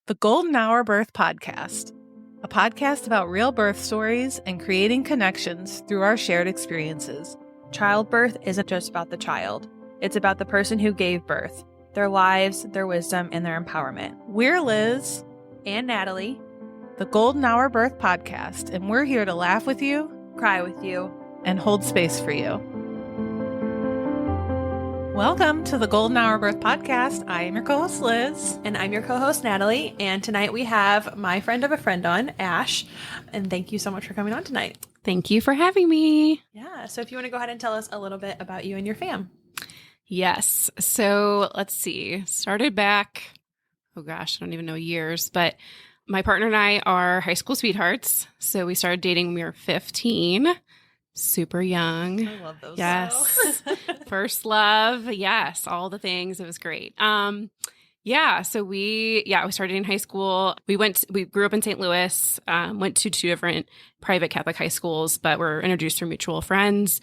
The Golden Hour Birth Podcast, a podcast about real birth stories and creating connections through our shared experiences. Childbirth isn't just about the child. It's about the person who gave birth, their lives, their wisdom, and their empowerment. We're Liz And Natalie, the Golden Hour Birth Podcast, and we're here to laugh with you, cry with you, and hold space for you. Welcome to the Golden Hour Birth Podcast. I am your co-host, Liz. And I'm your co-host, Natalie. And tonight we have my friend of a friend on, Ash. And thank you so much for coming on tonight. Thank you for having me. Yeah. So if you want to go ahead and tell us a little bit about you and your fam. Yes. So let's see. Started back, I don't even know years, but my partner and I are high school sweethearts. So we started dating when we were 15. Super young. I love those. Yes. First love. Yes. All the things. It was great. So we started in high school. We grew up in St. Louis, went to two different private Catholic high schools, but were introduced through mutual friends.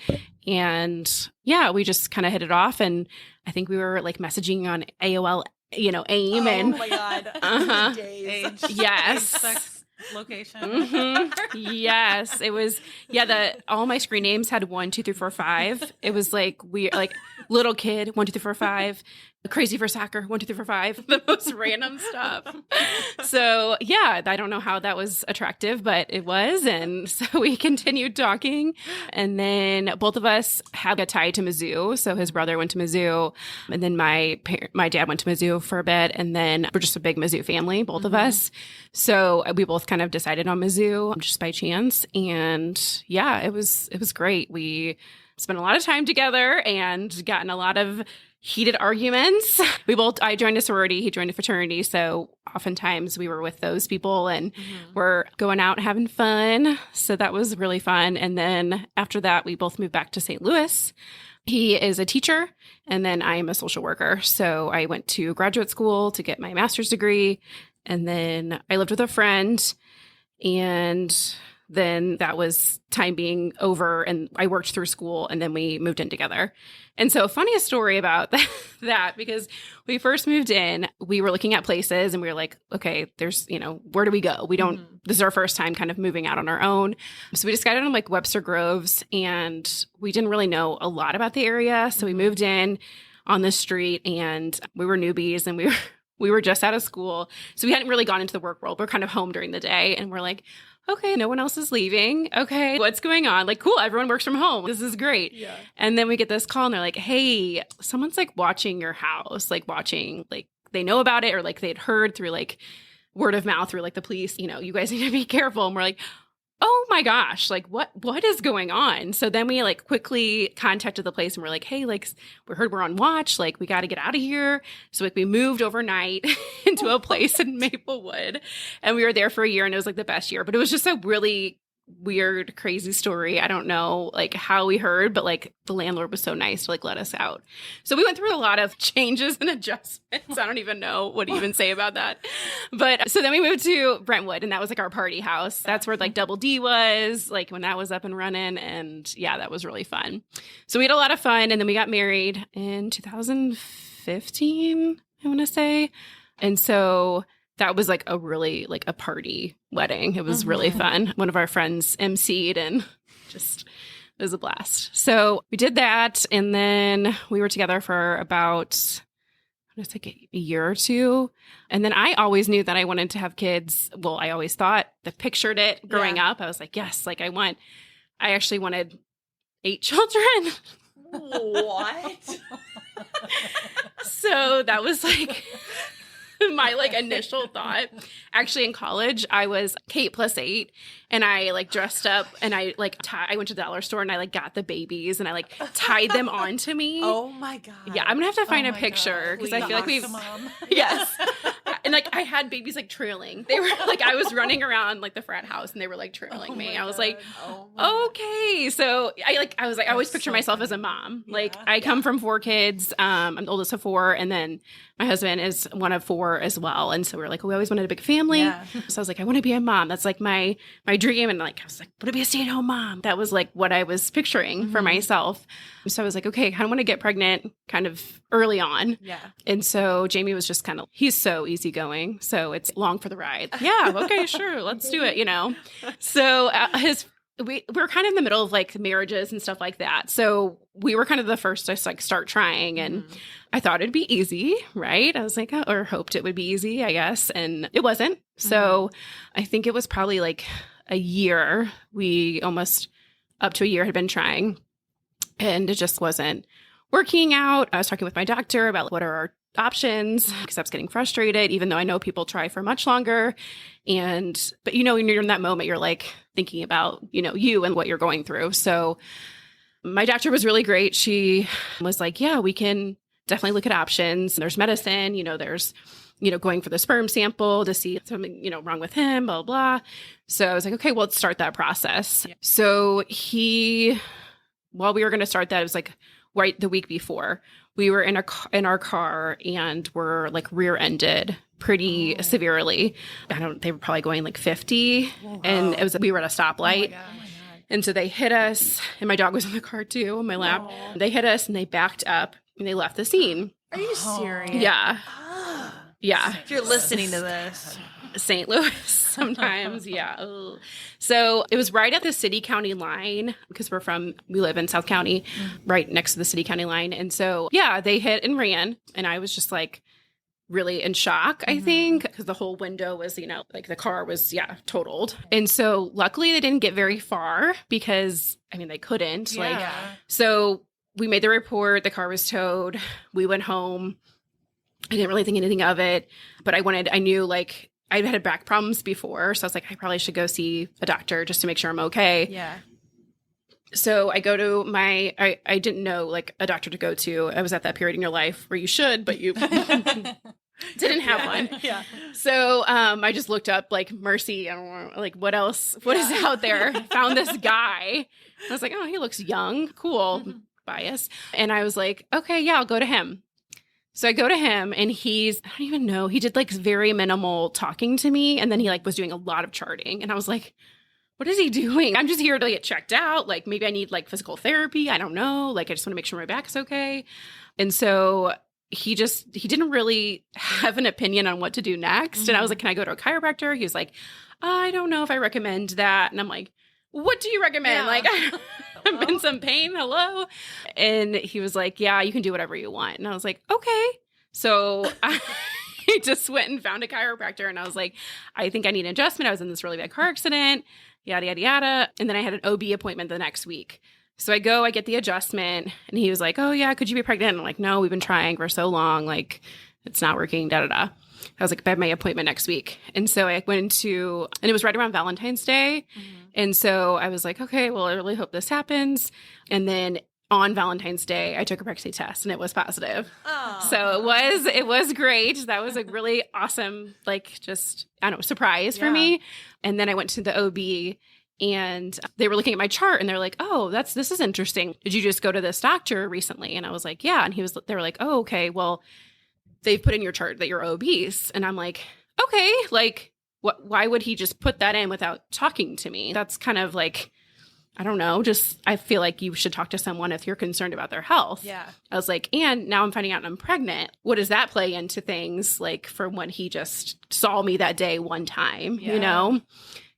And we just kind of hit it off. And I think we were like messaging on AOL, AIM. Oh my God. Age. Yes. Sex. Location. Mm-hmm. Yes, it was. Yeah, all my screen names had 1, 2, 3, 4, 5. It was like little kid 1, 2, 3, 4, 5. Crazy for soccer 1, 2, 3, 4, 5. The most random stuff. So I don't know how that was attractive, but it was, and so we continued talking, and then both of us had a tie to Mizzou. So his brother went to Mizzou, and then my dad went to Mizzou for a bit, and then we're just a big Mizzou family, both of us. So we both kind of decided on Mizzou just by chance, and it was great. We spent a lot of time together and got in a lot of heated arguments. I joined a sorority, he joined a fraternity. So oftentimes we were with those people and we're going out and having fun. So that was really fun. And then after that, we both moved back to St. Louis. He is a teacher and then I am a social worker. So I went to graduate school to get my master's degree. And then I lived with a friend, and then that was time being over and I worked through school and then we moved in together. And so funniest story about that, because we first moved in, we were looking at places and we were like, okay, there's, where do we go? We don't, this is our first time kind of moving out on our own. So we decided on like Webster Groves, and we didn't really know a lot about the area. So we moved in on the street and we were newbies and we were just out of school. So we hadn't really gone into the work world. We're kind of home during the day and we're like, okay, no one else is leaving. Okay, what's going on? Like, cool, everyone works from home. This is great. Yeah. And then we get this call and they're like, hey, someone's like watching your house, like watching, like they know about it or like they'd heard through like word of mouth through like the police, you guys need to be careful. And we're like, oh my gosh, like what is going on? So then we like quickly contacted the place and we're like, hey, like we heard we're on watch, like we got to get out of here. So like we moved overnight into a place in Maplewood, and we were there for a year, and it was like the best year. But it was just a really weird, crazy story. I don't know like how we heard, but like the landlord was so nice to like let us out. So we went through a lot of changes and adjustments. I don't even know what to even say about that. But so then we moved to Brentwood, and that was like our party house. That's where like Double D was, like when that was up and running. And that was really fun. So we had a lot of fun, and then we got married in 2015, I want to say. And so that was like a really like a party wedding. It was really fun. One of our friends emceed, and just it was a blast. So we did that, and then we were together for about a year or two. And then I always knew that I wanted to have kids. Well, I always thought, pictured it growing up. I was like, yes, like I actually wanted 8 children. What? So that was like my like initial thought. Actually, in college, I was Kate plus 8, and I like dressed up, and I like I went to the dollar store and I like got the babies and I like tied them onto me. Oh my God. Yeah, I'm gonna have to find a picture because I feel like we've yes. And like I had babies like trailing. They were like I was running around like the frat house and they were like trailing me. I was like, okay. So I always picture myself as a mom. Like I come from 4 kids. I'm the oldest of 4, and then my husband is one of 4 as well. And so we were like, we always wanted a big family. Yeah. So I was like, I want to be a mom. That's like my dream. And like I was like, want to be a stay-at-home mom. That was like what I was picturing for myself. So I was like, okay, I kind of want to get pregnant kind of early on. Yeah. And so Jamie was just kind of, he's so easygoing. easygoing. So it's long for the ride. Yeah. Okay, sure. Let's do it, So we were kind of in the middle of like marriages and stuff like that. So we were kind of the first to like start trying, and I thought it'd be easy, right? I was like, or hoped it would be easy, I guess. And it wasn't. So I think it was probably like a year. We almost up to a year had been trying, and it just wasn't working out. I was talking with my doctor about what are our options, because I was getting frustrated, even though I know people try for much longer. But when you're in that moment, you're like thinking about, you and what you're going through. So my doctor was really great. She was like, yeah, we can definitely look at options. There's medicine, there's, going for the sperm sample to see if something, wrong with him, blah, blah. So I was like, okay, well, let's start that process. Yeah. So while we were going to start that, it was like right the week before, we were in our car and were like rear-ended pretty severely. They were probably going like 50, and we were at a stoplight. And so they hit us, and my dog was in the car too, on my lap. They hit us and they backed up and they left the scene. Are you serious? Yeah. Yeah. If you're listening to this. St. Louis sometimes. Yeah. Ugh. So it was right at the city-county line, because we live in South County, right next to the city-county line. And so, yeah, they hit and ran. And I was just like really in shock, I think, because the whole window was, like the car was, totaled. And so luckily they didn't get very far, because, they couldn't. Yeah. So we made the report. The car was towed. We went home. I didn't really think anything of it, but I knew like I'd had back problems before. So I was like, I probably should go see a doctor just to make sure I'm okay. Yeah. So I go to I didn't know like a doctor to go to. I was at that period in your life where you should, but you didn't have one. Yeah. So I just looked up like Mercy. I don't know, like what else, what is out there? Found this guy. I was like, oh, he looks young. Cool. Bias. And I was like, okay, yeah, I'll go to him. So I go to him, and I don't even know, he did like very minimal talking to me. And then he like was doing a lot of charting. And I was like, what is he doing? I'm just here to get checked out. Like maybe I need like physical therapy. I don't know. Like I just want to make sure my back is okay. And so he didn't really have an opinion on what to do next. And I was like, can I go to a chiropractor? He was like, I don't know if I recommend that. And I'm like, what do you recommend? Yeah. Like I'm in some pain. Hello. And he was like, yeah, you can do whatever you want. And I was like, okay. So I just went and found a chiropractor, and I was like, I think I need an adjustment. I was in this really bad car accident, yada, yada, yada. And then I had an OB appointment the next week. So I get the adjustment, and he was like, oh yeah, could you be pregnant? And I'm like, no, we've been trying for so long. Like it's not working, da, da, da. I was like, I have my appointment next week. And so I went and it was right around Valentine's Day. And so I was like, okay, well, I really hope this happens. And then on Valentine's Day, I took a pregnancy test, and it was positive. Oh. So it was great. That was a really awesome, like, just, I don't know, surprise for me. And then I went to the OB, and they were looking at my chart, and they're like, oh, this is interesting. Did you just go to this doctor recently? And I was like, yeah. And they were like, oh, okay, well, they've put in your chart that you're obese. And I'm like, okay, like, why would he just put that in without talking to me? That's kind of like, I don't know, just I feel like you should talk to someone if you're concerned about their health. Yeah. I was like, and now I'm finding out I'm pregnant. What does that play into things like from when he just saw me that day one time,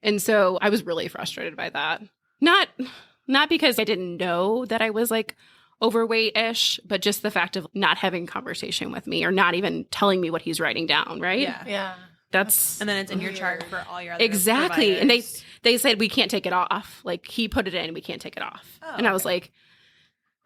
And so I was really frustrated by that. Not because I didn't know that I was like overweight-ish, but just the fact of not having conversation with me or not even telling me what he's writing down, right? Yeah. And then it's in your chart for all your other exactly. providers. And they said we can't take it off. Like he put it in, we can't take it off. Oh, and I was like,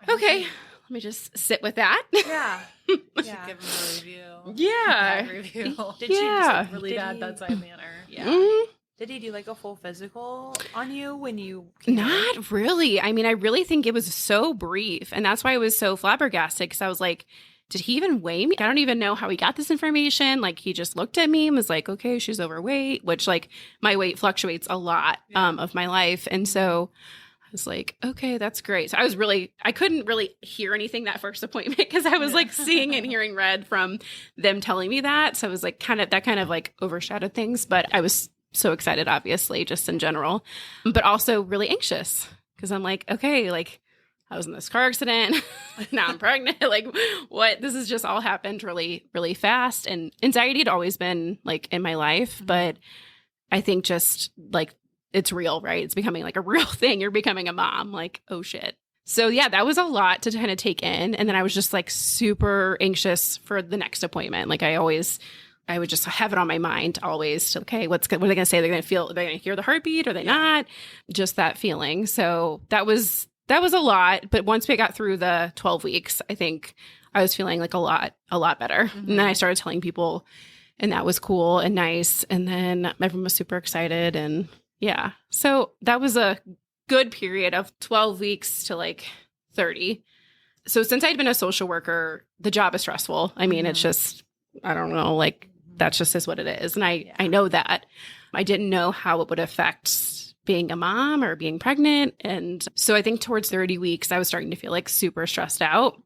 okay, let me just sit with that. Yeah. Give him a review. Yeah. Bad review. Did you just really bad bedside manner? Yeah. Mm-hmm. Did he do like a full physical on you when you came Not really. I mean, I really think it was so brief. And that's why I was so flabbergasted, because I was like, did he even weigh me? I don't even know how he got this information. Like he just looked at me and was like, okay, she's overweight, which like my weight fluctuates a lot of my life. And so I was like, okay, that's great. So I couldn't really hear anything that first appointment because I was like seeing and hearing red from them telling me that. So I was like that kind of like overshadowed things, but I was so excited, obviously, just in general, but also really anxious because I'm like, okay, like, I was in this car accident. Now I'm pregnant. Like, what? This has just all happened really, really fast. And anxiety had always been like in my life, but I think just like it's real, right? It's becoming like a real thing. You're becoming a mom. Like, oh shit. So yeah, that was a lot to kind of take in. And then I was just like super anxious for the next appointment. Like I would just have it on my mind always to, okay, what are they going to say? They're going to feel, they're going to hear the heartbeat or they not? Just that feeling. So that was a lot. But once we got through the 12 weeks, I think I was feeling like a lot better. And then I started telling people, and that was cool and nice. And then everyone was super excited. And yeah, so that was a good period of 12 weeks to like 30. So since I'd been a social worker, the job is stressful. I mean, it's just, I don't know, like that's just is what it is. And I know that. I didn't know how it would affect being a mom or being pregnant. And so I think towards 30 weeks, I was starting to feel like super stressed out,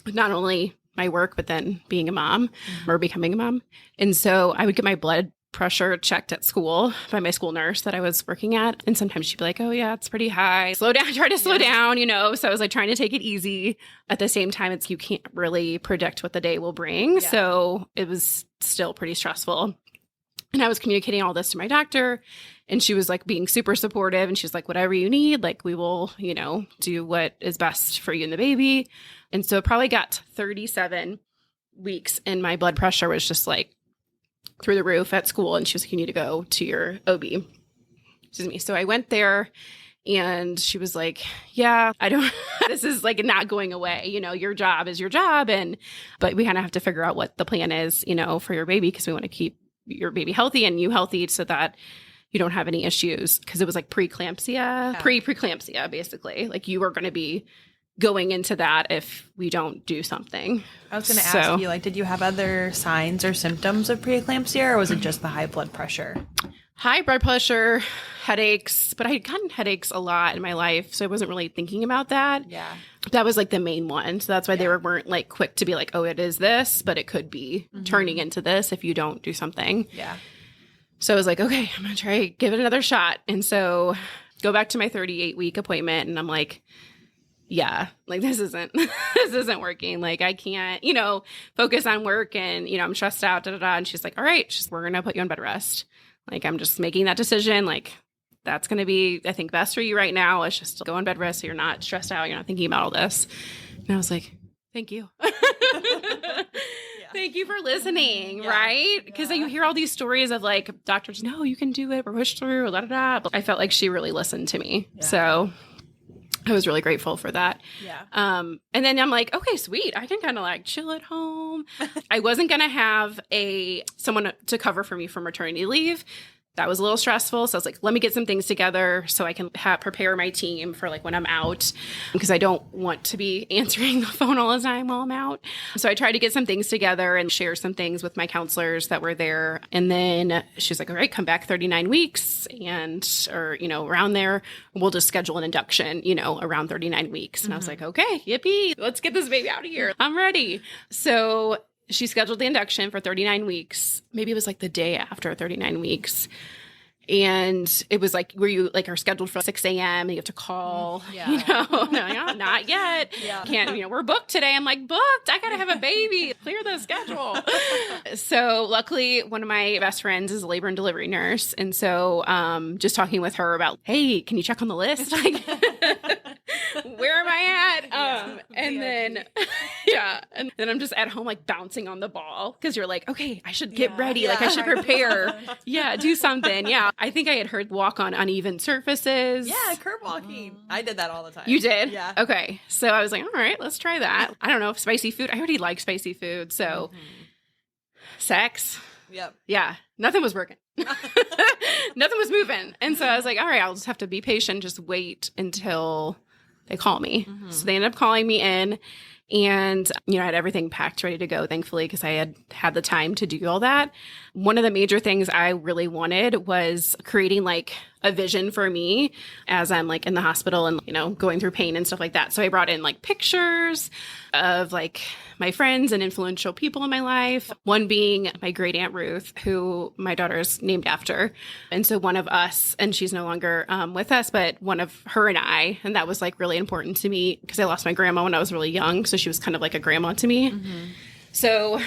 not only my work, but then being a mom or becoming a mom. And so I would get my blood pressure checked at school by my school nurse that I was working at. And sometimes she'd be like, oh yeah, it's pretty high. Slow down, try to slow down, So I was like trying to take it easy. At the same time, you can't really predict what the day will bring. Yeah. So it was still pretty stressful. And I was communicating all this to my doctor, and she was like being super supportive. And she's like, whatever you need, like we will, do what is best for you and the baby. And so it probably got to 37 weeks and my blood pressure was just like through the roof at school. And she was like, you need to go to your OB. Excuse me. So I went there and she was like, yeah, this is like not going away. Your job is your job. But we kind of have to figure out what the plan is, for your baby, because we want to keep your baby healthy and you healthy so that you don't have any issues. Because it was like preeclampsia, basically. Like you were going to be going into that if we don't do something. I was going to ask you, like, did you have other signs or symptoms of preeclampsia, or was it just the high blood pressure? High blood pressure, headaches, but I had gotten headaches a lot in my life, so I wasn't really thinking about that. Yeah. That was like the main one. So that's why they weren't like quick to be like, oh, it is this, but it could be turning into this if you don't do something. Yeah. So I was like, okay, I'm going to try give it another shot. And so go back to my 38-week appointment, and I'm like, yeah, like this isn't working. Like I can't, focus on work, and, I'm stressed out, And she's like, all right, we're going to put you on bed rest. Like, I'm just making that decision. Like, that's going to be, I think, best for you right now. Let's just go on bed rest so you're not stressed out. You're not thinking about all this. And I was like, thank you. Thank you for listening, right? Because you hear all these stories of like doctors, no, you can do it. We're pushed through, But I felt like she really listened to me. Yeah. So I was really grateful for that. Yeah. And then I'm like, okay, sweet. I can kind of like chill at home. I wasn't going to have someone to cover for me for maternity leave. That was a little stressful. So I was like, let me get some things together so I can prepare my team for like when I'm out, because I don't want to be answering the phone all the time while I'm out. So I tried to get some things together and share some things with my counselors that were there. And then she's like, all right, come back 39 weeks or around there. We'll just schedule an induction, around 39 weeks. And I was like, okay, yippee, let's get this baby out of here. I'm ready. So she scheduled the induction for 39 weeks. Maybe it was like the day after 39 weeks. And it was like, were you like are scheduled for 6 a.m. and you have to call, no, not yet. Yeah. Can't, we're booked today. I'm like, booked. I got to have a baby. Clear the schedule. So luckily one of my best friends is a labor and delivery nurse. And so just talking with her about, hey, can you check on the list? Like, where am I at? And then I'm just at home, like bouncing on the ball. Cause you're like, okay, I should get ready. Yeah. Like I should prepare. Do something. Yeah. I think I had heard walk on uneven surfaces. Yeah. Curb walking. I did that all the time. You did? Yeah. Okay. So I was like, all right, let's try that. I don't know if spicy food. I already like spicy food. So sex. Yep. Yeah. Nothing was working. Nothing was moving. And so I was like, all right, I'll just have to be patient. Just wait until they call me. So they ended up calling me in, And, I had everything packed, ready to go, thankfully, because I had the time to do all that. One of the major things I really wanted was creating like a vision for me as I'm like in the hospital and, going through pain and stuff like that. So I brought in like pictures of like my friends and influential people in my life. One being my great aunt Ruth, who my daughter is named after. And so one of us, and she's no longer with us, but one of her and I, and that was like really important to me because I lost my grandma when I was really young. So she was kind of like a grandma to me. Mm-hmm. So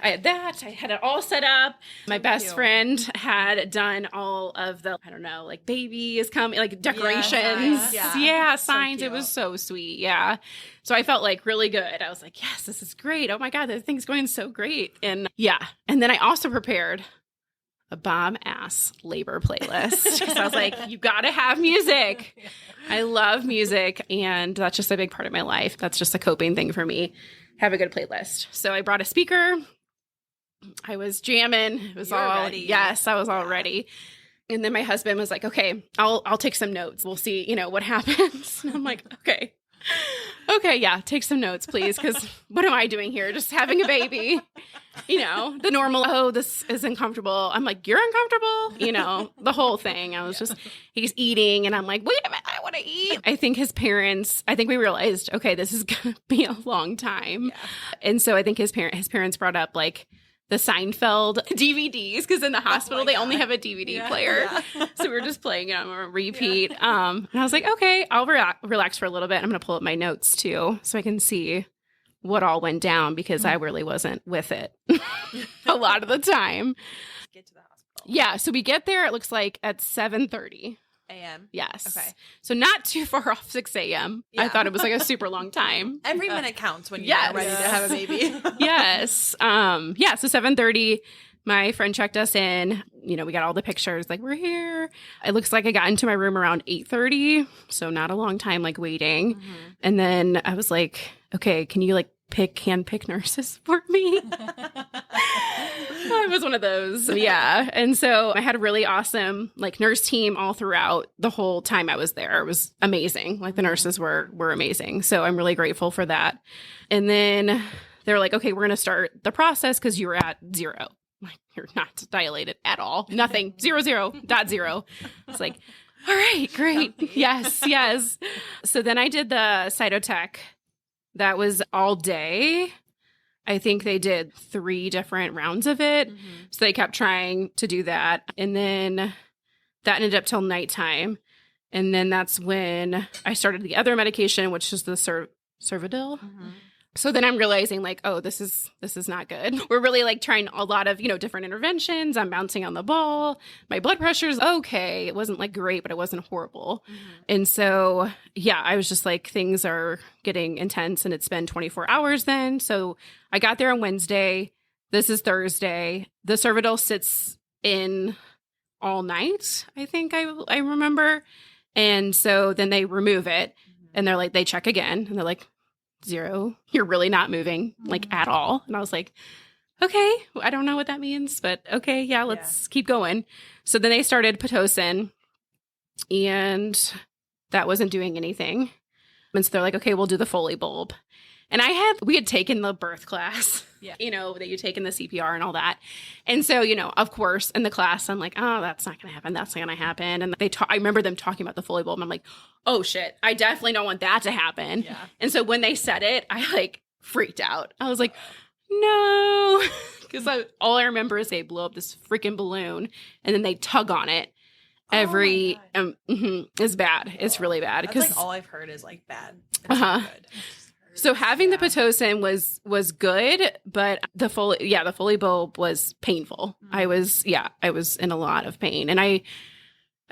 I had that. I had it all set up. My best friend had done all of the, like baby is coming, like decorations. Yeah, signs. So it was so sweet. Yeah. So I felt like really good. I was like, yes, this is great. Oh my God, this thing's going so great. And yeah. And then I also prepared a bomb-ass labor playlist because I was like, you got to have music. I love music. And that's just a big part of my life. That's just a coping thing for me. Have a good playlist. So I brought a speaker. I was jamming. It was all ready. Yes, I was all ready. And then my husband was like, okay, I'll take some notes. We'll see, what happens. And I'm like, okay, yeah, take some notes, please. Because what am I doing here? Just having a baby, the normal, oh, this is uncomfortable. I'm like, you're uncomfortable, the whole thing. I was just, he's eating and I'm like, wait a minute, I want to eat. I think we realized, okay, this is going to be a long time. Yeah. And so I think his parents brought up like the Seinfeld DVDs because in the hospital they only have a DVD player. Yeah. So we were just playing it on repeat. Yeah. And I was like, okay, I'll relax for a little bit. I'm going to pull up my notes too so I can see what all went down because I really wasn't with it a lot of the time. Get to the hospital. Yeah. So we get there, it looks like at 7:30 a.m. Yes. Okay. So not too far off 6 a.m. Yeah. I thought it was like a super long time. Every minute counts when you're ready to have a baby. Yes. Yeah. So 7:30, my friend checked us in. We got all the pictures. Like, we're here. It looks like I got into my room around 8:30. So not a long time, like waiting. Mm-hmm. And then I was like, okay, can you like hand pick nurses for me? I was one of those. Yeah. And so I had a really awesome like nurse team all throughout the whole time I was there. It was amazing. Like the nurses were amazing. So I'm really grateful for that. And then they were like, okay, we're going to start the process because you were at 0. Like, you're not dilated at all. Nothing. 0.0. It's like, all right, great. Yes. So then I did the cytotech. That was all day. I think they did 3 different rounds of it. Mm-hmm. So they kept trying to do that. And then that ended up till nighttime. And then that's when I started the other medication, which is the Cervidil. Mm-hmm. So then I'm realizing like, oh, this is not good. We're really like trying a lot of, different interventions. I'm bouncing on the ball. My blood pressure's okay. It wasn't like great, but it wasn't horrible. Mm-hmm. And so, yeah, I was just like, things are getting intense and it's been 24 hours then. So I got there on Wednesday. This is Thursday. The Cervidil sits in all night, I think I remember. And so then they remove it and they're like, they check again and they're like, 0, you're really not moving like at all. And I was like, okay, I don't know what that means, but okay, yeah, let's keep going. So then they started Pitocin and that wasn't doing anything. And so they're like, okay, we'll do the Foley bulb. And we had taken the birth class, that you take in the CPR and all that. And so, of course, in the class, I'm like, oh, that's not going to happen. That's not going to happen. And I remember them talking about the Foley bulb. And I'm like, oh, shit, I definitely don't want that to happen. Yeah. And so when they said it, I like freaked out. I was like, no, because all I remember is they blow up this freaking balloon and then they tug on it. It's bad. It's really bad. That's like all I've heard is like bad. It's good. So having the Pitocin was good, but the Foley bulb was painful. Mm-hmm. I was in a lot of pain. And I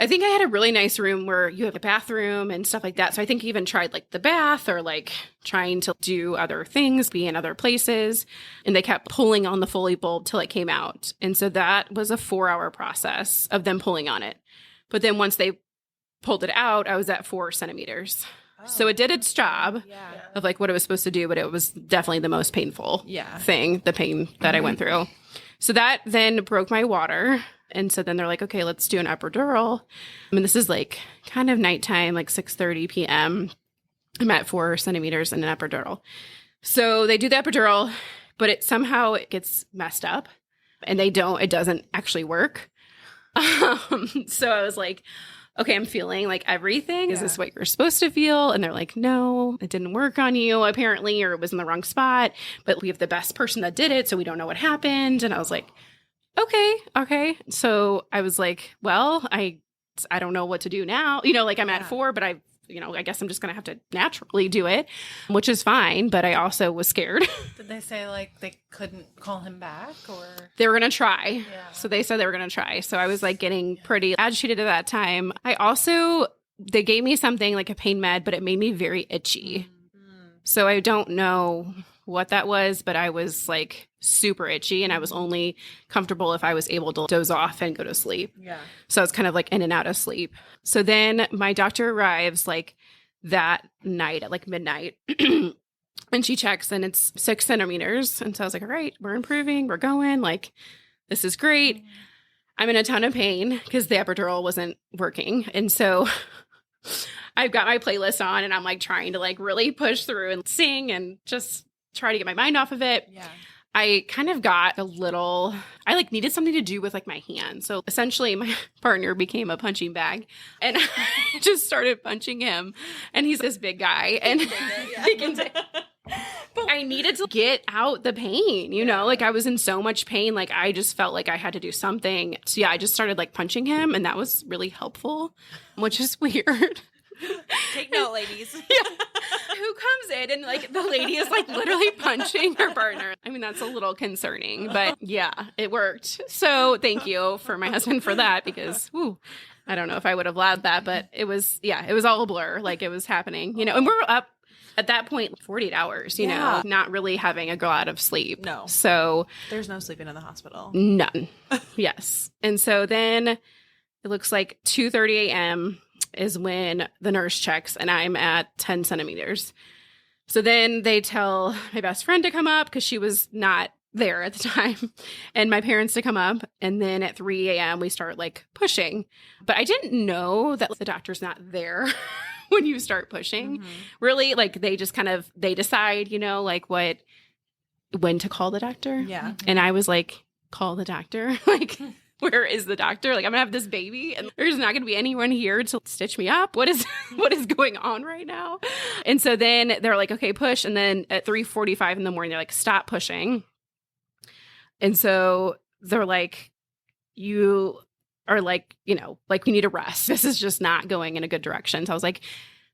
think I had a really nice room where you have a bathroom and stuff like that. So I think I even tried like the bath or like trying to do other things, be in other places. And they kept pulling on the Foley bulb till it came out. And so that was a 4-hour process of them pulling on it. But then once they pulled it out, I was at 4 centimeters. So it did its job of like what it was supposed to do, but it was definitely the most painful thing, the pain that I went through. So that then broke my water. And so then they're like, okay, let's do an epidural. I mean, this is like kind of nighttime, like 6:30 p.m. I'm at 4 centimeters in an epidural. So they do the epidural, but it gets messed up and it doesn't actually work. So I was like, okay, I'm feeling like everything. Is this what you're supposed to feel? And they're like, no, it didn't work on you apparently, or it was in the wrong spot, but we have the best person that did it. So we don't know what happened. And I was like, okay. So I was like, well, I don't know what to do now. Like I'm at 4, but I guess I'm just going to have to naturally do it, which is fine. But I also was scared. Did they say like they couldn't call him back or? They were going to try. Yeah. So they said they were going to try. So I was like getting pretty agitated at that time. They gave me something like a pain med, but it made me very itchy. Mm-hmm. So I don't know what that was, but I was like super itchy and I was only comfortable if I was able to doze off and go to sleep. Yeah. So I was kind of like in and out of sleep. So then my doctor arrives like that night at like midnight and she checks and it's 6 centimeters. And so I was like, all right, we're improving. We're going. Like, this is great. I'm in a ton of pain because the epidural wasn't working. And so I've got my playlist on and I'm like trying to like really push through and sing and just try to get my mind off of it. Yeah. I kind of got I like needed something to do with like my hand. So essentially my partner became a punching bag and I just started punching him and he's this big guy and he can take it. But I needed to get out the pain, like I was in so much pain. Like I just felt like I had to do something. So yeah, I just started like punching him and that was really helpful, which is weird. Take note, ladies. Yeah. Who comes in and like the lady is like literally punching her partner. I mean, that's a little concerning, but yeah, it worked. So thank you for my husband for that because I don't know if I would have allowed that, but it was all a blur. Like it was happening, and we were up at that point 48 hours, not really having a lot of sleep. No. So there's no sleeping in the hospital. None. Yes. And so then it looks like 2:30 a.m. is when the nurse checks and I'm at 10 centimeters. So then they tell my best friend to come up because she was not there at the time and my parents to come up. And then at 3 a.m. we start like pushing, but I didn't know that the doctor's not there when you start pushing. Mm-hmm. Really, like they just they decide, like when to call the doctor. Yeah. And I was like, call the doctor. Like, where is the doctor? Like, I'm gonna have this baby and there's not gonna be anyone here to stitch me up. What is going on right now? And so then they're like, okay, push. And then at 3:45 in the morning, they're like, stop pushing. And so they're like, you are like, like we need a rest. This is just not going in a good direction. So I was like,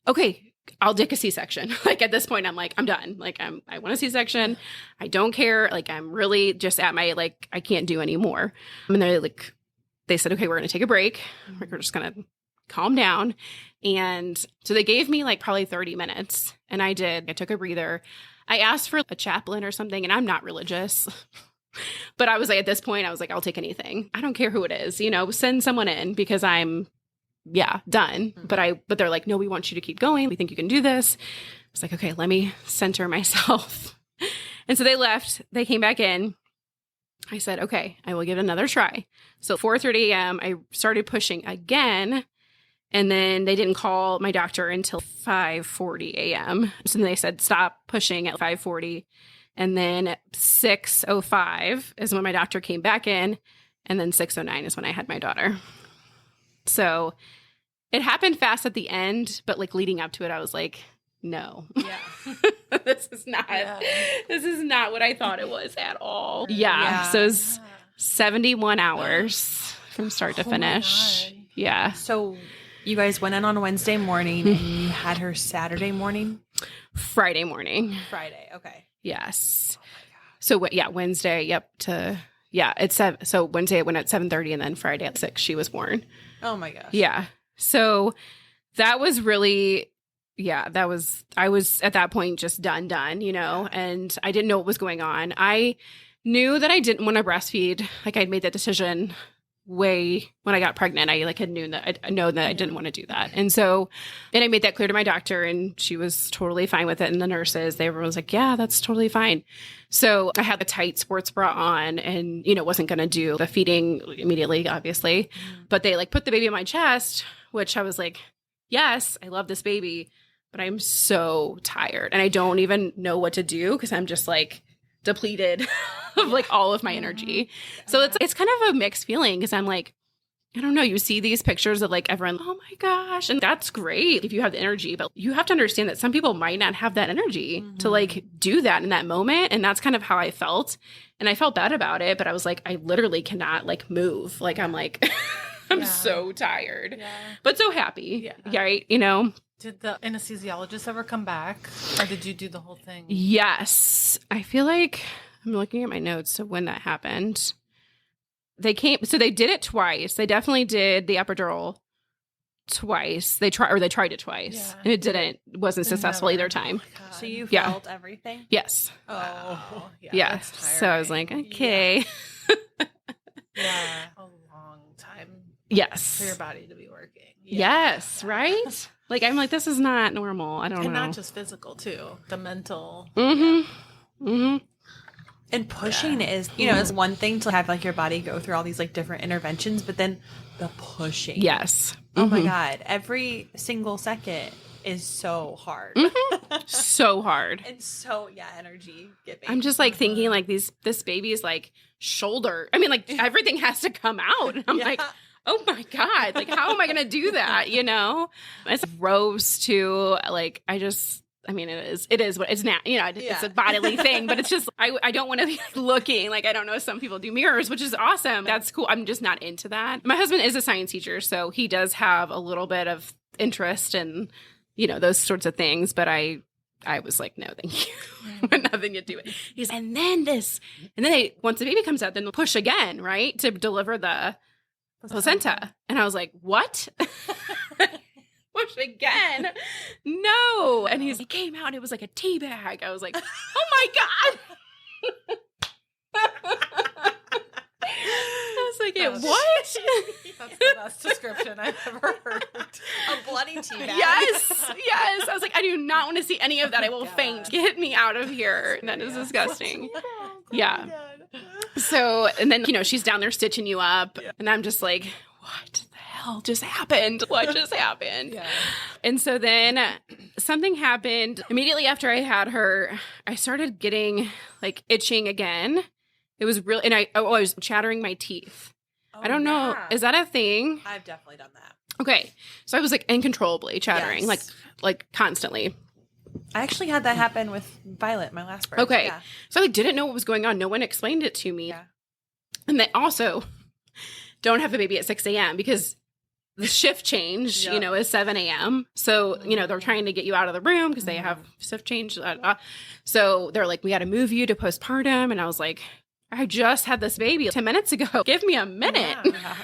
okay, I'll take a C-section. Like at this point, I'm like, I'm done. Like I want a C-section. I don't care. Like I'm really just at my, like, I can't do anymore. And they said, okay, we're going to take a break. We're just going to calm down. And so they gave me like probably 30 minutes and I did. I took a breather. I asked for a chaplain or something and I'm not religious, but I was like, at this point, I was like, I'll take anything. I don't care who it is, send someone in because I'm done. But they're like, no, we want you to keep going. We think you can do this. I was like, okay, let me center myself. And so they left. They came back in. I said, okay, I will give it another try. So 4:30 a.m., I started pushing again. And then they didn't call my doctor until 5:40 a.m. So then they said, stop pushing at 5:40. And then at 6:05 is when my doctor came back in. And then 6:09 is when I had my daughter. So it happened fast at the end, but like leading up to it, I was like, no, this is not what I thought it was at all. Yeah. So it was 71 hours from start to finish. Yeah. So you guys went in on Wednesday morning and you had her Saturday morning? Friday morning. Friday. Okay. Yes. Oh my gosh. So Wednesday. Yep. It's 7. So Wednesday it went at 7:30 and then Friday at 6 she was born. Oh my gosh. Yeah. So that was really, I was at that point just done, and I didn't know what was going on. I knew that I didn't want to breastfeed. Like I'd made that decision when I got pregnant. I like had known that I didn't want to do that. And I made that clear to my doctor and she was totally fine with it. And the nurses, everyone was like, yeah, that's totally fine. So I had a tight sports bra on and, wasn't going to do the feeding immediately, obviously, but they like put the baby on my chest, which I was like, yes, I love this baby, but I'm so tired and I don't even know what to do because I'm just like depleted of like all of my energy. So it's kind of a mixed feeling because I'm like, I don't know, you see these pictures of like everyone, oh my gosh, and that's great if you have the energy, but you have to understand that some people might not have that energy to like do that in that moment. And that's kind of how I felt. And I felt bad about it, but I was like, I literally cannot like move. Like I'm like, I'm so tired, but so happy. Yeah. Right. You know? Did the anesthesiologist ever come back or did you do the whole thing? Yes. I feel like I'm looking at my notes of when that happened. They did it twice. They definitely did the epidural twice. They tried it twice. And it wasn't successful either time. Oh, so you felt everything? Yes. Oh, yeah. So I was like, okay. Yeah. A long time. Yes. For your body to be working. Yes. Right? Like, I'm like, this is not normal. I don't know. And not just physical too. The mental. And pushing is, you know, it's one thing to have like your body go through all these like different interventions, but then the pushing. Yes. Oh my God. Every single second is so hard. So hard. And so, energy giving. I'm just like thinking like this baby's like shoulder. I mean, like everything has to come out. And I'm like, oh my God, like how am I going to do that? You know, it's gross too. Like I mean, it is what it's not, you know, it's a bodily thing, but it's just, I don't want to be looking like, I don't know, some people do mirrors, which is awesome. That's cool. I'm just not into that. My husband is a science teacher, so he does have a little bit of interest in, you know, those sorts of things. But I was like, no, thank you. Nothing to do with it. He's, and then once the baby comes out, then they'll push again, right? To deliver the placenta. And I was like, what? Push again. No. And he came out and it was like a tea bag. I was like, oh my God. I was like, what? That's the best description I've ever heard. A bloody tea bag. Yes. I was like, I do not want to see any of that. I will faint. Get me out of here. That is disgusting. Yeah. So, and then, you know, she's down there stitching you up. And I'm just like, what the hell just happened? What just happened? And so then something happened immediately after I had her. I started getting like itching again. It was real. And I was chattering my teeth. I don't know. Is that a thing? I've definitely done that. Okay. So I was like uncontrollably chattering, like constantly. I actually had that happen with Violet, my last birth. Okay. Yeah. So I didn't know what was going on. No one explained it to me. Yeah. And they also don't have a baby at 6 a.m. because the shift change, you know, is 7 a.m. So, you know, they're trying to get you out of the room because they have shift change. So they're like, we got to move you to postpartum. And I was like, I just had this baby 10 minutes ago. Give me a minute. Yeah.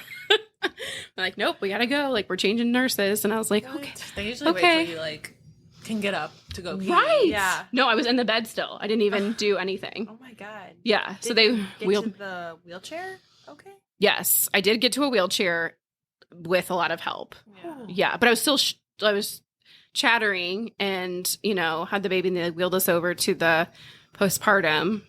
I'm like, nope, we got to go. Like, we're changing nurses. And I was like, okay. They usually wait till you like can get up to go pee. Right. Yeah. No, I was in the bed still. I didn't even do anything. Oh my God. Yeah. Did you get to the wheelchair? Okay. Yes, I did get to a wheelchair with a lot of help. Yeah, but I was still I was chattering and, you know, had the baby and they wheeled us over to the postpartum.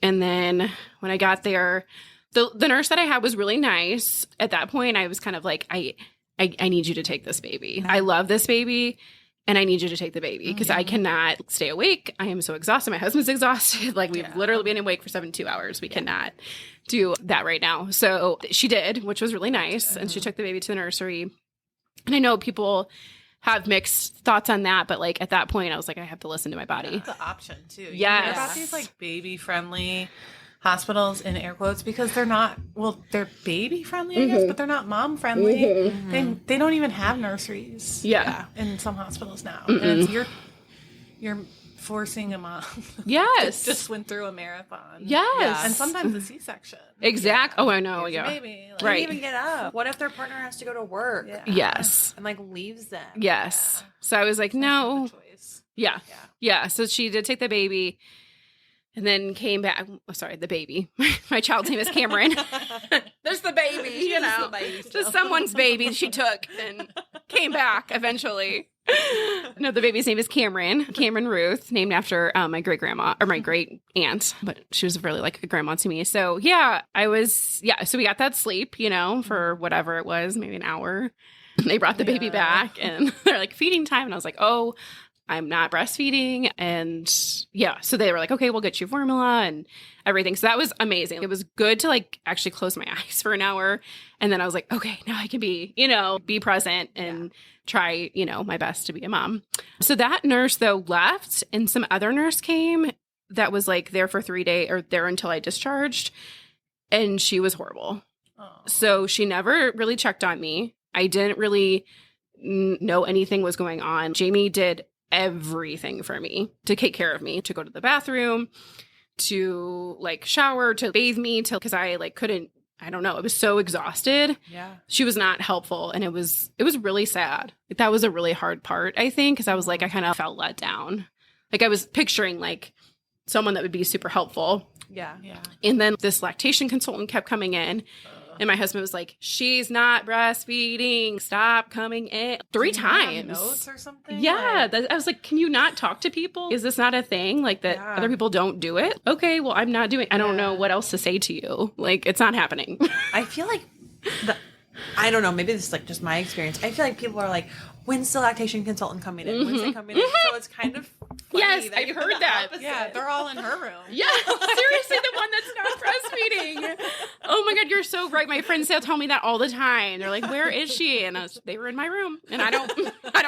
And then when I got there, the nurse that I had was really nice. At that point, I was kind of like, I need you to take this baby. I love this baby. And I need you to take the baby because I cannot stay awake. I am so exhausted. My husband's exhausted. Like we've literally been awake for 72 hours. We cannot do that right now. So she did, which was really nice. And she took the baby to the nursery. And I know people have mixed thoughts on that, but like at that point, I was like, I have to listen to my body. That's the option too. You yes. hear about these like baby friendly hospitals in air quotes because they're not, well, they're baby friendly, I guess, but they're not mom friendly. They don't even have nurseries. In some hospitals now. And it's you're forcing a mom yes to just went through a marathon. Yes. And sometimes a C-section. Exactly. Oh, I know. Yeah. Baby, like, right. Can't even get up. What if their partner has to go to work? Yes. And like leaves them. Yes. So I was like, no. Yeah. So she did take the baby. And then came back. Oh, sorry, the baby. My child's name is Cameron. There's the baby, you know. Just someone's baby she took and came back eventually. No, the baby's name is Cameron Ruth, named after my great grandma or my great aunt, but she was really like a grandma to me. So so we got that sleep, you know, for whatever it was, maybe an hour. They brought the baby back and they're like feeding time. And I was like, oh I'm not breastfeeding. And yeah, so they were like, okay, we'll get you formula and everything. So that was amazing. It was good to like actually close my eyes for an hour. And then I was like, okay, now I can be, be present and try, my best to be a mom. So that nurse though left and some other nurse came that was like there for 3 days or there until I discharged. And she was horrible. Oh. So she never really checked on me. I didn't really know anything was going on. Jamie did everything for me to take care of me, to go to the bathroom, to like shower, to bathe me, because I like couldn't, I don't know. I was so exhausted. Yeah. She was not helpful. And it was really sad. Like, that was a really hard part, I think, because I was like, I kind of felt let down. Like I was picturing like someone that would be super helpful. Yeah. Yeah. And then this lactation consultant kept coming in. And my husband was like, she's not breastfeeding. Stop coming in. 3 times. Notes or something? Yeah. I was like, can you not talk to people? Is this not a thing? Like that other people don't do it? Okay, well, I'm not doing I don't know what else to say to you. Like, it's not happening. I feel like, I don't know, maybe this is like just my experience. I feel like people are like, when's the lactation consultant coming in? When's it coming in? So it's kind of funny. Yes, I heard that. Yeah, they're all in her room. Yeah, seriously, the one that's not breastfeeding. Oh my God, you're so right. My friends still tell me that all the time. They're like, "Where is she?" And they were in my room, and I don't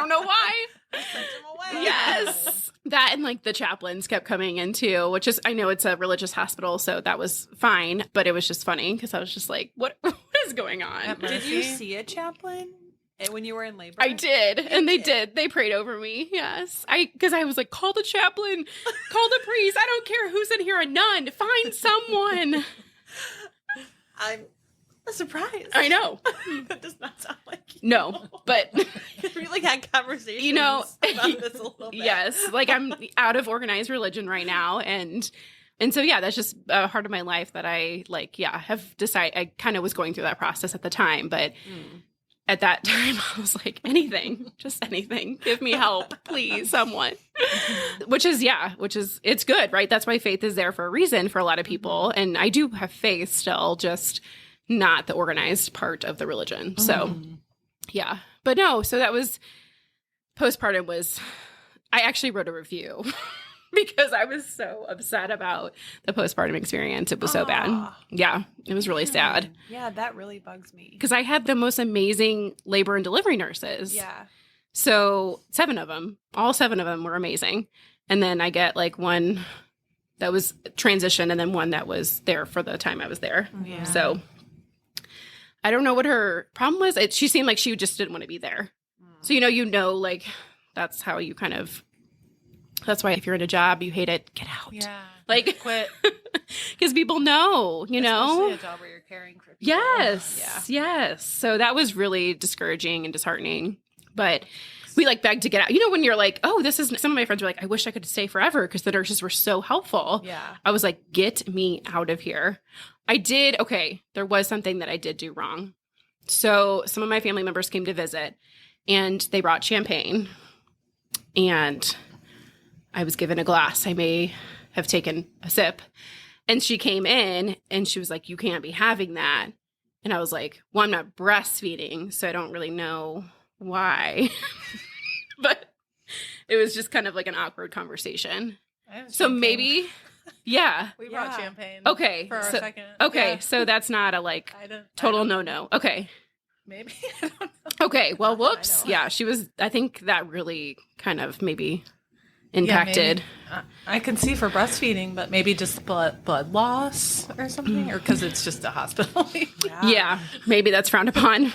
know why. Sent them away. Yes, that and like the chaplains kept coming in too, which is I know it's a religious hospital, so that was fine, but it was just funny because I was just like, "What is going on?" Did you see a chaplain when you were in labor? I did, and they did. They prayed over me. Yes, because I was like, call the chaplain, call the priest. I don't care who's in here, a nun. Find someone. I'm surprised. I know. That does not sound like you. No, but we like had conversations about this a little bit. Yes, like I'm out of organized religion right now, and so yeah, that's just a part of my life that I have decided. I kind of was going through that process at the time, but. At that time, I was like, anything, just anything. Give me help, please, someone. Which is, it's good, right? That's why faith is there for a reason for a lot of people. And I do have faith still, just not the organized part of the religion. So, yeah. But no, so that was, postpartum was, I actually wrote a review. Because I was so upset about the postpartum experience. It was so bad. Yeah, it was really sad. Yeah, that really bugs me. Because I had the most amazing labor and delivery nurses. Yeah. So 7 of them, all 7 of them were amazing. And then I get like one that was transition and then one that was there for the time I was there. Yeah. So I don't know what her problem was. She seemed like she just didn't want to be there. So, like that's how you kind of... That's why if you're in a job, you hate it, get out. Yeah. Like, quit. Because people know, Especially a job where you're caring for people. Yes. Yeah. Yes. So that was really discouraging and disheartening. But we begged to get out. When you're like, oh, some of my friends were like, I wish I could stay forever because the nurses were so helpful. Yeah. I was like, get me out of here. There was something that I did do wrong. So some of my family members came to visit and they brought champagne and I was given a glass. I may have taken a sip. And she came in and she was like, you can't be having that. And I was like, well, I'm not breastfeeding, so I don't really know why. But it was just kind of like an awkward conversation. So maybe, yeah. We brought champagne. Okay. For our second. Okay. Yeah. So that's not a total no-no. Okay. Maybe. I don't know. Okay. Well, whoops. Yeah. I think that really kind of maybe impacted. Yeah, I can see for breastfeeding, but maybe just blood loss or something, or because it's just a hospital. Yeah, maybe that's frowned upon.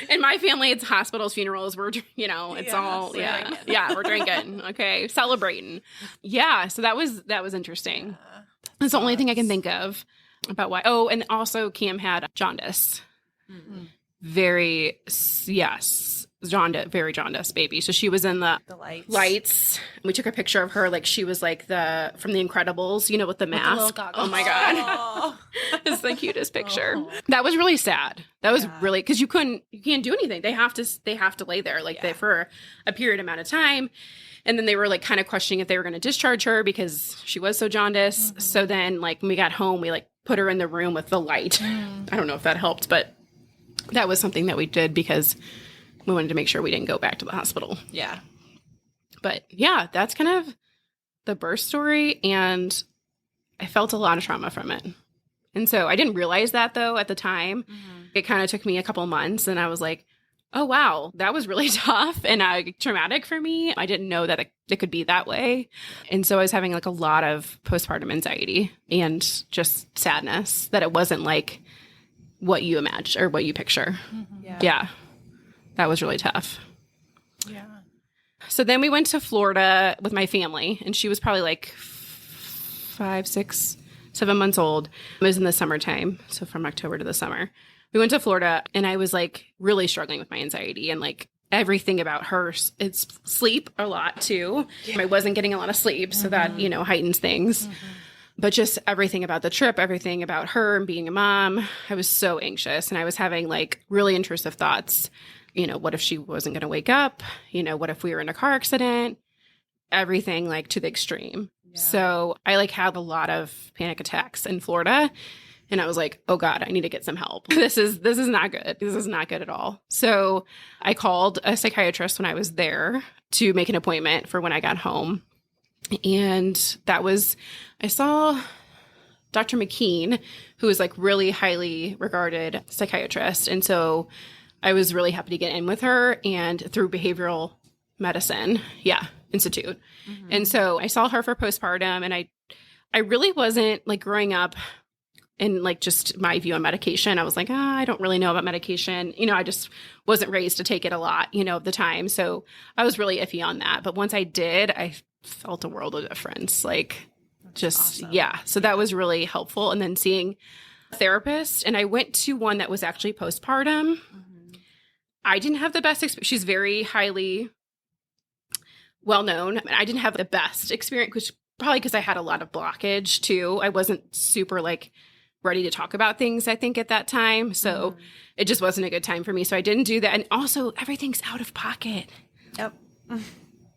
In my family, it's hospitals, funerals. We're we're drinking. Okay, celebrating. Yeah, so that was interesting. That's the only thing I can think of about why. Oh, and also Cam had jaundice. Mm-hmm. Very jaundice baby. So she was in the lights. We took a picture of her like she was like from The Incredibles, with the mask. Oh my God. It's the cutest picture. That was really sad. That was really, because you can't do anything. They have to lay there for a period amount of time. And then they were kind of questioning if they were going to discharge her because she was so jaundiced. Mm-hmm. So then when we got home, we put her in the room with the light. I don't know if that helped, but that was something that we did because we wanted to make sure we didn't go back to the hospital. Yeah. But yeah, that's kind of the birth story. And I felt a lot of trauma from it. And so I didn't realize that though at the time. Mm-hmm. It kind of took me a couple months and I was like, oh, wow, that was really tough and traumatic for me. I didn't know that it could be that way. And so I was having like a lot of postpartum anxiety and just sadness that it wasn't like what you imagine or what you picture. Mm-hmm. Yeah. That was really tough. Yeah. So then we went to Florida with my family and she was probably like 5, 6, 7 months old. It was in the summertime. So from October to the summer. We went to Florida and I was like really struggling with my anxiety and like everything about her. It's sleep a lot too. Yeah. I wasn't getting a lot of sleep. So that, heightens things. But just everything about the trip, everything about her and being a mom, I was so anxious and I was having like really intrusive thoughts. What if she wasn't going to wake up? What if we were in a car accident? Everything like to the extreme. Yeah. So I like had a lot of panic attacks in Florida. And I was like, oh God, I need to get some help. This is not good. This is not good at all. So I called a psychiatrist when I was there to make an appointment for when I got home. And I saw Dr. McKean, who is like really highly regarded psychiatrist. And so I was really happy to get in with her and through behavioral medicine. Yeah. Institute. Mm-hmm. And so I saw her for postpartum and I really wasn't like growing up in like just my view on medication. I was like, I don't really know about medication. I just wasn't raised to take it a lot, of the time. So I was really iffy on that. But once I did, I felt a world of difference. Like that's just, awesome. Yeah. So that was really helpful. And then seeing a therapist and I went to one that was actually postpartum. Mm-hmm. I didn't have the best experience. She's very highly well-known. I didn't have the best experience, which probably because I had a lot of blockage too. I wasn't super like ready to talk about things, I think, at that time. So it just wasn't a good time for me. So I didn't do that. And also everything's out of pocket. Yep.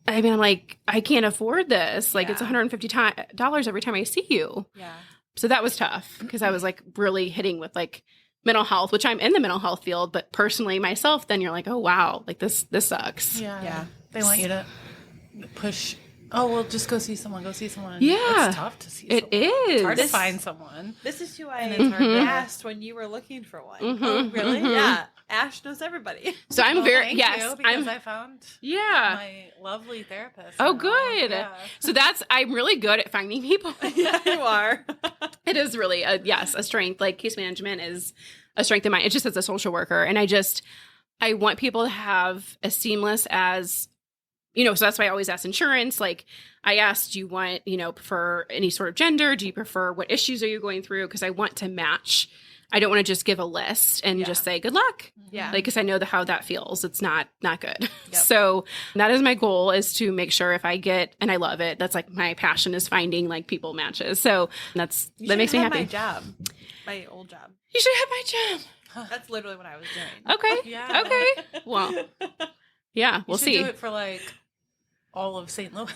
I mean, I'm like, I can't afford this. Like it's $150 every time I see you. Yeah. So that was tough because I was like really hitting with like mental health, which I'm in the mental health field, but personally myself, then you're like, oh wow, like this sucks. Yeah. Yeah. They want you to push. Oh, well, just go see someone. Yeah. It's tough to see someone. It is. It's hard to find someone. This is who I asked when you were looking for one. Mm-hmm. Oh, really? Mm-hmm. Yeah. Ash knows everybody. So I'm I found my lovely therapist. Oh, good. Yeah. So I'm really good at finding people. Yeah, you are. It is really a strength. Like case management is a strength of mine. It's just as a social worker. And I want people to have as seamless as, so that's why I always ask insurance. Like I asked, do you want, prefer any sort of gender? Do you prefer what issues are you going through? Because I want to match. I don't want to just give a list and just say good luck. Yeah. Like, because I know how that feels. It's not good. Yep. So that is my goal, is to make sure if I get, and I love it. That's like my passion, is finding like people matches. So that makes me happy. My old job. You should have my job. That's literally what I was doing. Okay. Yeah. Okay. Well, yeah, we'll see. You should do it for like all of St. Louis,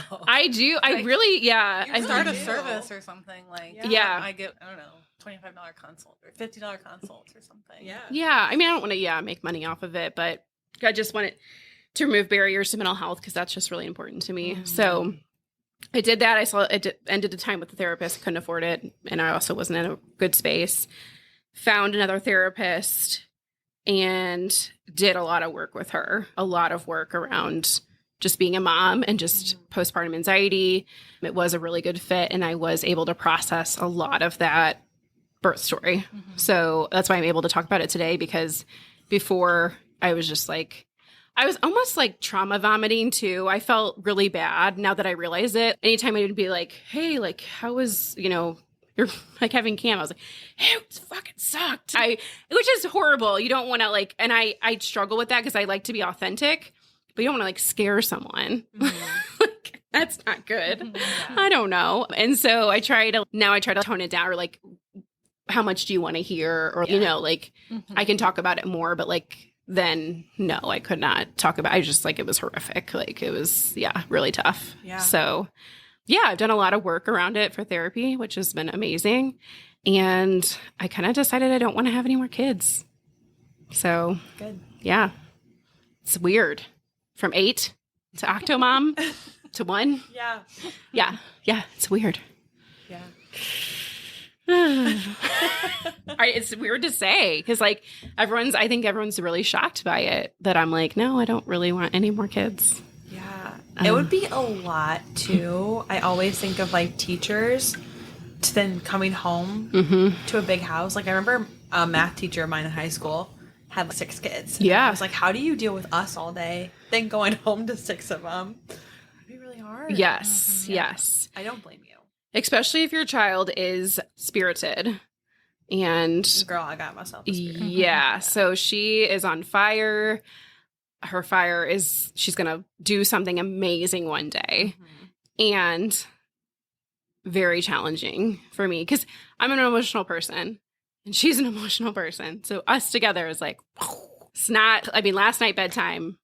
though. I do. I really, I start a service or something like. Yeah. I get, I don't know, $25 consult or $50 consult or something. Yeah. Yeah. I mean, I don't want to, make money off of it, but I just want it to remove barriers to mental health because that's just really important to me. Mm-hmm. So I did that. Ended the time with the therapist. Couldn't afford it. And I also wasn't in a good space. Found another therapist and did a lot of work with her. A lot of work around just being a mom and just postpartum anxiety. It was a really good fit. And I was able to process a lot of that birth story. Mm-hmm. So that's why I'm able to talk about it today, because before I was just like, I was almost like trauma vomiting too. I felt really bad now that I realize it. Anytime I would be like, hey, like, how was, you're like having Cam, I was like, hey, it fucking sucked. Which is horrible. You don't want to like, and I struggle with that because I like to be authentic, but you don't want to like scare someone. Mm-hmm. Like, that's not good. Yeah. I don't know. And so I try to tone it down, or like, how much do you want to hear? Or, like I can talk about it more, but like, then no, I could not talk about it. I just like, it was horrific. Like it was, really tough. Yeah. So I've done a lot of work around it for therapy, which has been amazing. And I kind of decided I don't want to have any more kids. So good. Yeah. It's weird. From 8 to Octomom to 1. Yeah. Yeah. Yeah. It's weird. Yeah. It's weird to say because like I think everyone's really shocked by it that I'm like, no, I don't really want any more kids. Yeah. It would be a lot too. I always think of like teachers then coming home to a big house. Like I remember a math teacher of mine in high school had like 6 kids. And I was like, how do you deal with us all day? Then going home to 6 of them. It'd be really hard. Yes. Yes. I don't blame you. Especially if your child is spirited. And Girl, I got myself a spirit. yeah, so she is on fire. Her fire is she's going to do something amazing one day. And very challenging for me because I'm an emotional person and she's an emotional person. So us together is like, it's not, I mean, last night bedtime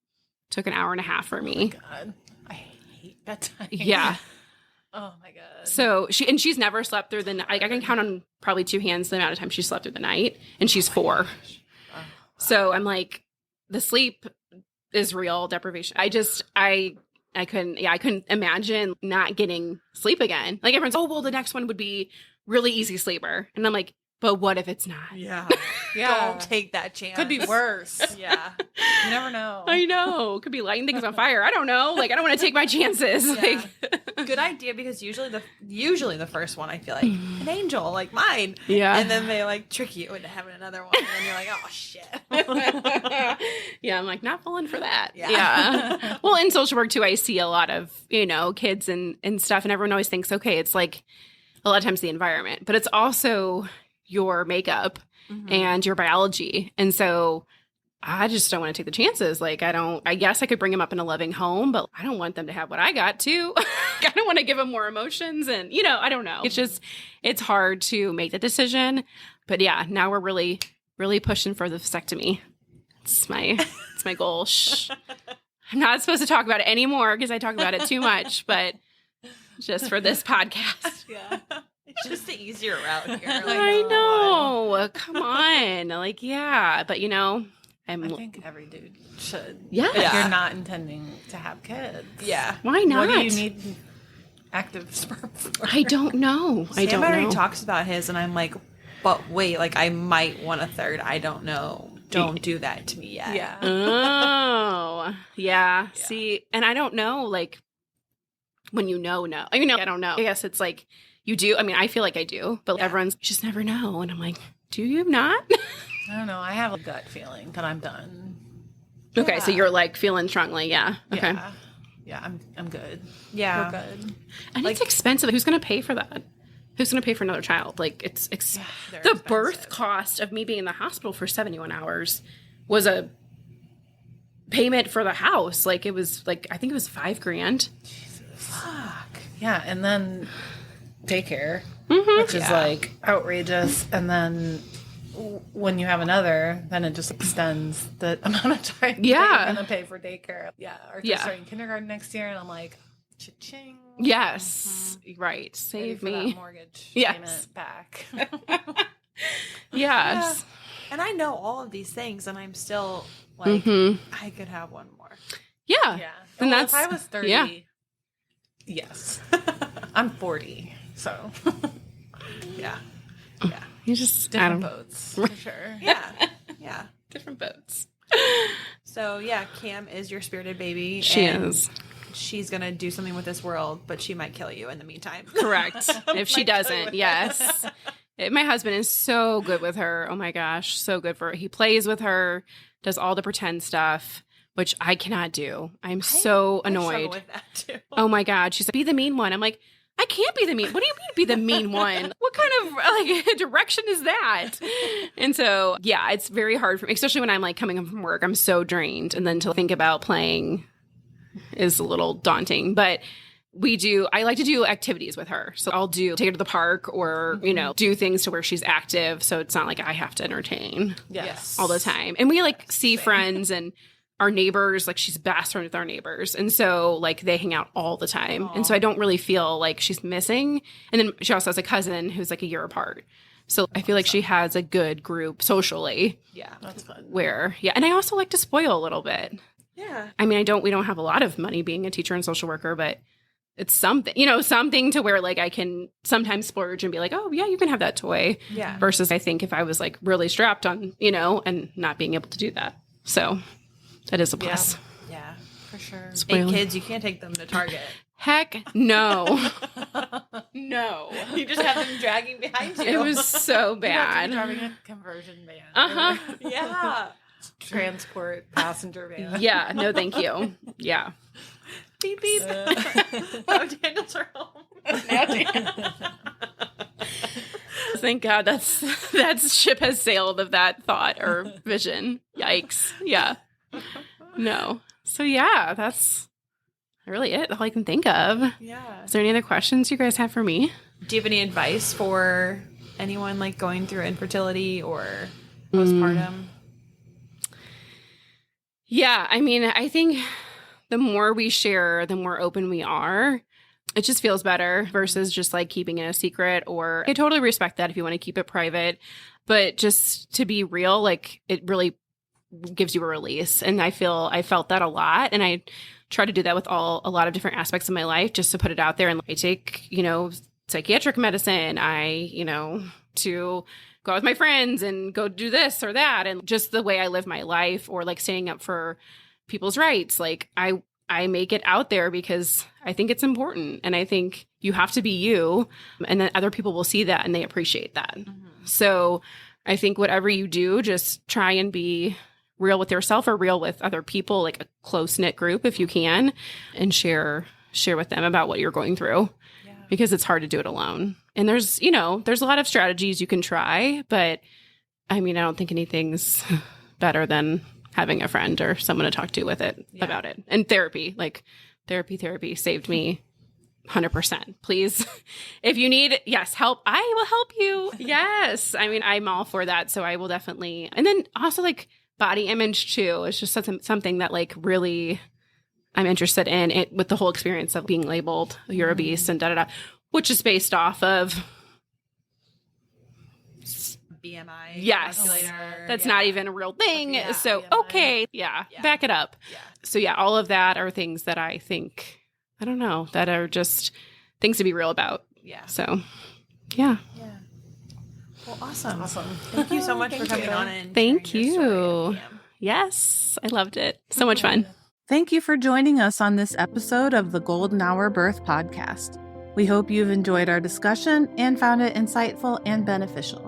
took an hour and a half for me. Oh my God. I hate bedtime. Yeah. Oh my God. So she's never slept through the night. Like I can count on probably 2 hands the amount of time she slept through the night, and she's 4. So I'm like, the sleep is real deprivation. I couldn't imagine not getting sleep again. Like everyone's, oh well, the next one would be really easy sleeper, and I'm like, but what if it's not? Yeah. Yeah. Don't take that chance. Could be worse. Yeah. You never know. I know. Could be lighting things on fire. I don't know. Like I don't want to take my chances. Yeah. Like Good idea because usually the first one I feel like an angel like mine. Yeah. And then they like trick you into having another one and then you're like, oh shit. Yeah, I'm like not falling for that. Yeah. Yeah. Well, in social work too, I see a lot of, kids and stuff, and everyone always thinks, okay, it's like a lot of times the environment, but it's also your makeup and your biology. And so I just don't want to take the chances. Like I guess I could bring them up in a loving home, but I don't want them to have what I got too. I don't want to give them more emotions and, I don't know. It's hard to make the decision, but yeah, now we're really, really pushing for the vasectomy. It's my goal. Shh. I'm not supposed to talk about it anymore because I talk about it too much, but just for this podcast. Yeah. It's just the easier route here. Like, I know. Come on. Like, yeah. But, I think every dude should. Yeah. If you're not intending to have kids. Yeah. Why not? What do you need active sperm for? I don't know. Sam already talks about his, and I'm like, but wait, like I might want a third. I don't know. Don't do that to me yet. Yeah. Oh, yeah. See, and I don't know, like, when no. I don't know. I guess it's like, you do. I mean, I feel like I do, but everyone's just never know. And I'm like, do you not? I don't know. I have a gut feeling that I'm done. Okay, so you're like feeling strongly. Yeah. Okay. Yeah, I'm good. Yeah. We're good. And it's expensive. Who's going to pay for that? Who's going to pay for another child? Like, it's the expensive. birth cost of me being in the hospital for 71 hours was a payment for the house. Like, it was like, I think it was $5,000. Fuck. Yeah, and then daycare, which is like outrageous. And then when you have another, then it just extends the amount of time you're going to pay for daycare. Yeah. Or just starting kindergarten next year. And I'm like, cha-ching. Yes. Right. Save me. That mortgage payment back. Yes. Yeah. And I know all of these things, and I'm still like, I could have one more. Yeah. Yeah. And if I was 30, yes. I'm 40, so yeah. You just different boats for sure. Yeah. Different boats. So yeah, Cam is your spirited baby. She is. She's gonna do something with this world, but she might kill you in the meantime. Correct. If she doesn't, yes. My husband is so good with her. Oh my gosh, so good for her. He plays with her, does all the pretend stuff, which I cannot do. I'm so annoyed. I struggle with that too. Oh my God. She's like, be the mean one. I'm like, I can't be the mean. What do you mean be the mean one? What kind of like direction is that? And so, yeah, it's very hard for me, especially when I'm like coming home from work. I'm so drained. And then to think about playing is a little daunting. But I like to do activities with her. So I'll take her to the park or, do things to where she's active. So it's not like I have to entertain all the time. And we like see friends and our neighbors, like she's best friends with our neighbors. And so like they hang out all the time. Aww. And so I don't really feel like she's missing. And then she also has a cousin who's like a year apart. So I feel like she has a good group socially. Yeah. That's fun. And I also like to spoil a little bit. Yeah. Yeah. I mean, we don't have a lot of money being a teacher and social worker, but it's something, something to where like I can sometimes splurge and be like, oh yeah, you can have that toy. Yeah. Versus I think if I was like really strapped on, and not being able to do that. So that is a plus. Yeah, for sure. Spoiler. 8 kids, you can't take them to Target. Heck no. No. You just have them dragging behind you. It was so You have to be bad. driving a conversion van. Uh-huh. Yeah. Transport passenger van. Yeah. No, thank you. Yeah. Beep, beep. Oh, Daniels are home. Thank God that ship has sailed of that thought or vision. Yikes. Yeah. No. So yeah, that's really it. All I can think of. Yeah. Is there any other questions you guys have for me? Do you have any advice for anyone like going through infertility or postpartum? Yeah. I mean, I think the more we share, the more open we are. It just feels better versus just like keeping it a secret. Or I totally respect that if you want to keep it private, but just to be real, like it really gives you a release. And I felt that a lot. And I try to do that with a lot of different aspects of my life, just to put it out there. And I take, psychiatric medicine. To go out with my friends and go do this or that. And just the way I live my life, or like standing up for people's rights. Like I make it out there because I think it's important. And I think you have to be you, and then other people will see that and they appreciate that. Mm-hmm. So I think whatever you do, just try and be real with yourself or real with other people, like a close-knit group if you can, and share with them about what you're going through, because it's hard to do it alone. And there's a lot of strategies you can try, but I mean, I don't think anything's better than having a friend or someone to talk to with it about it. And therapy, like therapy saved me 100%. Please, if you need, help, I will help you. Yes. I mean, I'm all for that. So I will definitely, and then also like body image too. It's just something that like really I'm interested in it, with the whole experience of being labeled you're obese and da-da-da, which is based off of BMI. Yes. Calculator. That's not even a real thing. Yeah, so, BMI. okay. Yeah. Back it up. Yeah. So yeah, all of that are things that I think, I don't know, that are just things to be real about. Yeah. So yeah. Yeah. Well, awesome. Thank you so much for coming on and Thank sharing your story. you. Yes. I loved it. So much fun. Thank you for joining us on this episode of the Golden Hour Birth Podcast. We hope you've enjoyed our discussion and found it insightful and beneficial.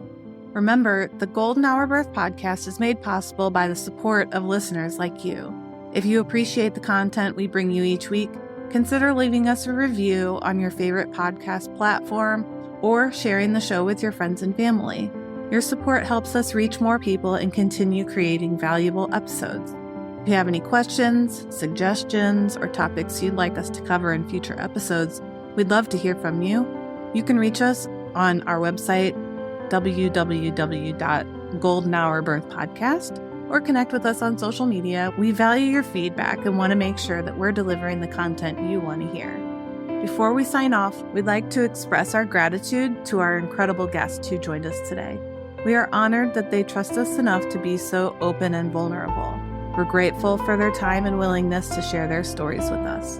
Remember, the Golden Hour Birth Podcast is made possible by the support of listeners like you. If you appreciate the content we bring you each week, consider leaving us a review on your favorite podcast platform or sharing the show with your friends and family. Your support helps us reach more people and continue creating valuable episodes. If you have any questions, suggestions, or topics you'd like us to cover in future episodes, we'd love to hear from you. You can reach us on our website, www.goldenhourbirthpodcast, or connect with us on social media. We value your feedback and want to make sure that we're delivering the content you want to hear. Before we sign off, we'd like to express our gratitude to our incredible guests who joined us today. We are honored that they trust us enough to be so open and vulnerable. We're grateful for their time and willingness to share their stories with us.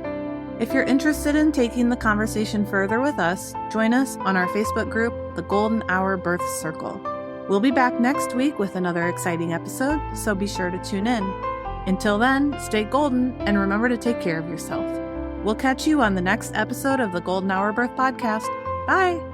If you're interested in taking the conversation further with us, join us on our Facebook group, The Golden Hour Birth Circle. We'll be back next week with another exciting episode, so be sure to tune in. Until then, stay golden and remember to take care of yourself. We'll catch you on the next episode of the Golden Hour Birth Podcast. Bye!